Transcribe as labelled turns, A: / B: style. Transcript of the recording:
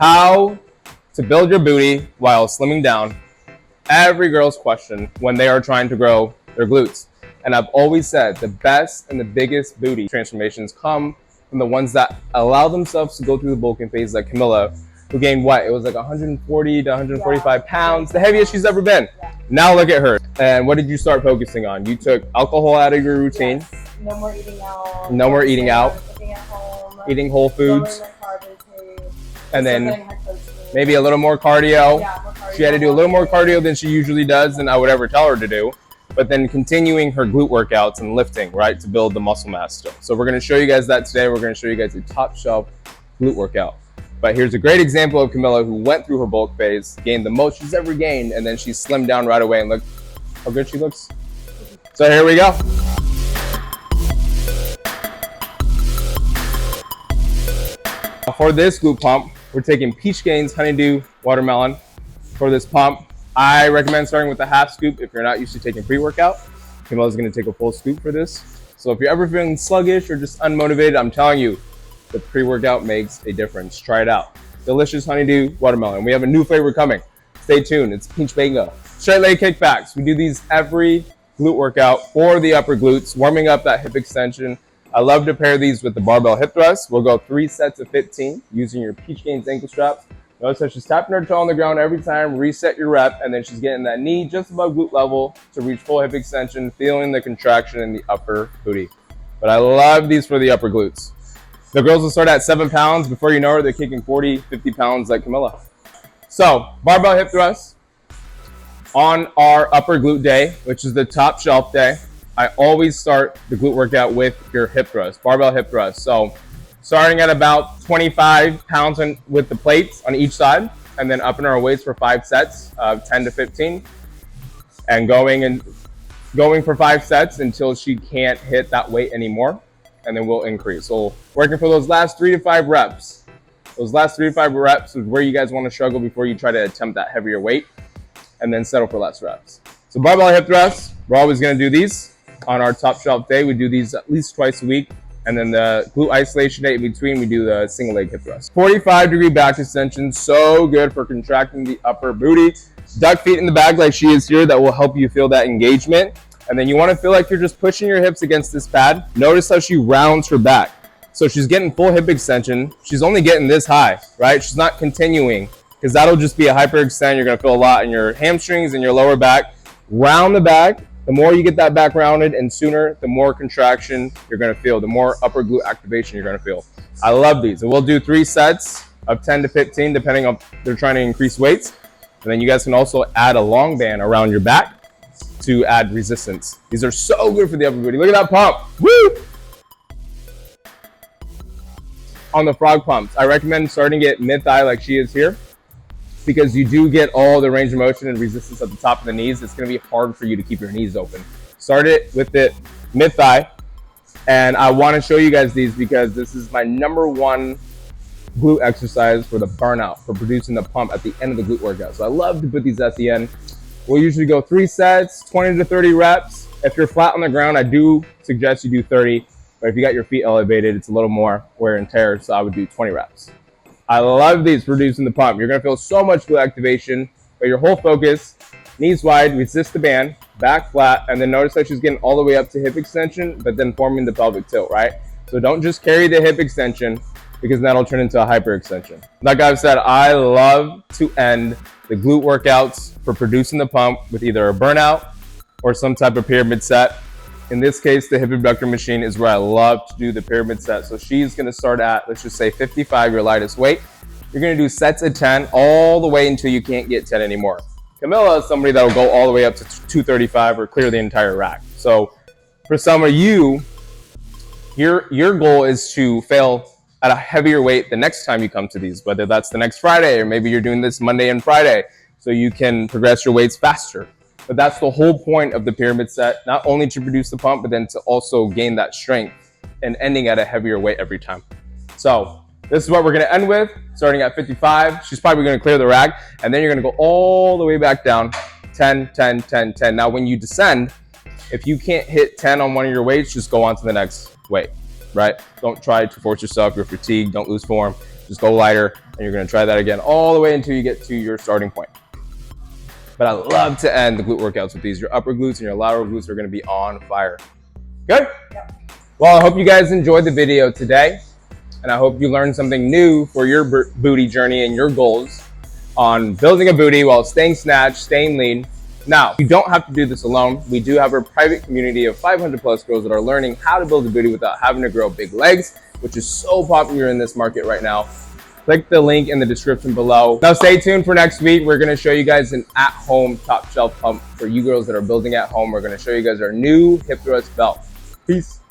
A: How to build your booty while slimming down. Every girl's question when they are trying to grow their glutes. And I've always said the best and the biggest booty transformations come from the ones that allow themselves to go through the bulking phase, like Kamila, who gained what? It was like 140 to 145 pounds, the heaviest she's ever been. Now look at her. And what did you start focusing on? You took alcohol out of your routine.
B: Yes. No more eating out.
A: No more eating out.
B: Cooking at home.
A: Eating whole foods. And then
B: then
A: maybe a little more cardio.
B: Yeah, more cardio.
A: She had to do a little more cardio than she usually does than I would ever tell her to do. But then continuing her glute workouts and lifting, right, to build the muscle mass still. So we're going to show you guys that today. We're going to show you guys a top shelf glute workout. But here's a great example of Kamila, who went through her bulk phase, gained the most she's ever gained, and then she slimmed down right away, and look how good she looks. So here we go. For this glute pump, we're taking Peach Gains Honeydew Watermelon. For this pump, I recommend starting with a half scoop if you're not used to taking pre-workout. Kamila's gonna take a full scoop for this. So if you're ever feeling sluggish or just unmotivated, I'm telling you, the pre-workout makes a difference. Try it out. Delicious Honeydew Watermelon. We have a new flavor coming. Stay tuned, it's Peach Mango. Straight leg kickbacks. We do these every glute workout for the upper glutes, warming up that hip extension. I love to pair these with the barbell hip thrust. We'll go 3 sets of 15 using your Peach Gains ankle straps. Notice that she's tapping her toe on the ground every time, reset your rep, and then she's getting that knee just above glute level to reach full hip extension, feeling the contraction in the upper booty. But I love these for the upper glutes. The girls will start at 7 pounds. Before you know her, they're kicking 40, 50 pounds like Kamila. So, barbell hip thrust on our upper glute day, which is the top shelf day. I always start the glute workout with your hip thrust, barbell hip thrust. So, starting at about 25 pounds with the plates on each side, and then upping our weights for 5 sets of 10 to 15, and going for 5 sets until she can't hit that weight anymore, and then we'll increase. So working for those last 3 to 5 reps. Those last 3 to 5 reps is where you guys want to struggle before you try to attempt that heavier weight, and then settle for less reps. So barbell hip thrusts, we're always going to do these on our top shelf day. We do these at least twice a week. And then the glute isolation day in between, we do the single leg hip thrust. 45-degree back extension, so good for contracting the upper booty. Duck feet in the bag like she is here, that will help you feel that engagement. And then you want to feel like you're just pushing your hips against this pad. Notice how she rounds her back. So she's getting full hip extension. She's only getting this high, right? She's not continuing, because that'll just be a hyperextend. You're going to feel a lot in your hamstrings and your lower back. Round the back. The more you get that back rounded and sooner, the more contraction you're going to feel, the more upper glute activation you're going to feel. I love these. And we'll do 3 sets of 10 to 15, depending on if they're trying to increase weights. And then you guys can also add a long band around your back to add resistance. These are so good for the upper booty. Look at that pump. Woo! On the frog pumps, I recommend starting it mid-thigh like she is here, because you do get all the range of motion and resistance at the top of the knees. It's going to be hard for you to keep your knees open. Start it with it mid-thigh. And I want to show you guys these because this is my #1 glute exercise for the burnout, for producing the pump at the end of the glute workout. So I love to put these at the end. We'll usually go 3 sets, 20 to 30 reps. If you're flat on the ground, I do suggest you do 30. But if you got your feet elevated, it's a little more wear and tear. So I would do 20 reps. I love these for reducing the pump. You're going to feel so much glute activation, but your whole focus, knees wide, resist the band, back flat, and then notice that she's getting all the way up to hip extension, but then forming the pelvic tilt, right? So don't just carry the hip extension, because that'll turn into a hyperextension. Like I've said, I love to end the glute workouts for producing the pump with either a burnout or some type of pyramid set. In this case, the hip abductor machine is where I love to do the pyramid set. So she's going to start at, let's just say 55, your lightest weight. You're going to do sets of 10 all the way until you can't get 10 anymore. Kamila is somebody that will go all the way up to 235 or clear the entire rack. So for some of you, your goal is to fail at a heavier weight the next time you come to these, whether that's the next Friday, or maybe you're doing this Monday and Friday, so you can progress your weights faster. But that's the whole point of the pyramid set, not only to produce the pump, but then to also gain that strength and ending at a heavier weight every time. So this is what we're going to end with, starting at 55. She's probably going to clear the rack, and then you're going to go all the way back down, 10, 10, 10, 10. Now, when you descend, if you can't hit 10 on one of your weights, just go on to the next weight, right? Don't try to force yourself. You're fatigued. Don't lose form. Just go lighter. And you're gonna try that again all the way until you get to your starting point. But I love to end the glute workouts with these. Your upper glutes and your lateral glutes are gonna be on fire. Good?
B: Yep.
A: Well, I hope you guys enjoyed the video today. And I hope you learned something new for your booty journey and your goals on building a booty while staying snatched, staying lean. Now, you don't have to do this alone. We do have a private community of 500 plus girls that are learning how to build a booty without having to grow big legs, which is so popular in this market right now. Click the link in the description below. Now stay tuned for next week. We're gonna show you guys an at-home top shelf pump for you girls that are building at home. We're gonna show you guys our new hip thrust belt. Peace.